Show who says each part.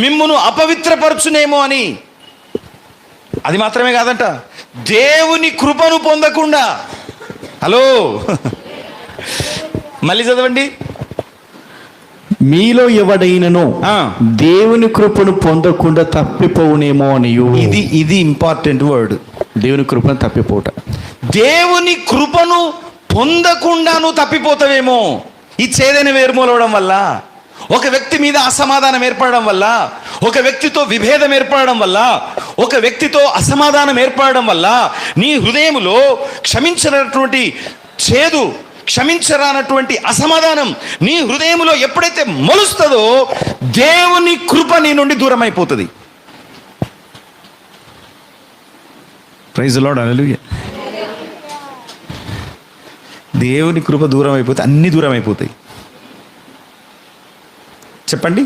Speaker 1: మిమ్మును అపవిత్రపరచునేమో అని. అది మాత్రమే కాదంట, దేవుని కృపను పొందకుండా. హలో, మళ్ళీ చదవండి.
Speaker 2: మీలో ఎవడైనను దేవుని కృపను పొందకుండా తప్పిపోవునేమో అని.
Speaker 1: ఇది ఇంపార్టెంట్ వర్డ్,
Speaker 2: దేవుని కృపను తప్పిపోట.
Speaker 1: దేవుని కృపను పొందకుండా నువ్వు తప్పిపోతావేమో. ఈ చేదైన వేరుమూలవడం వల్ల, ఒక వ్యక్తి మీద అసమాధానం ఏర్పడడం వల్ల, ఒక వ్యక్తితో విభేదం ఏర్పడడం వల్ల, ఒక వ్యక్తితో అసమాధానం ఏర్పడడం వల్ల నీ హృదయములో క్షమించినటువంటి చేదు, క్షమించరానటువంటి అసమాధానం నీ హృదయములో ఎప్పుడైతే మొలుస్తుందో దేవుని కృప నీ నుండి దూరం అయిపోతుంది. ప్రైజ్ ది లార్డ్, హల్లెలూయా. దేవుని కృప దూరం అయిపోతే అన్ని దూరం అయిపోతాయి. చెప్పండి.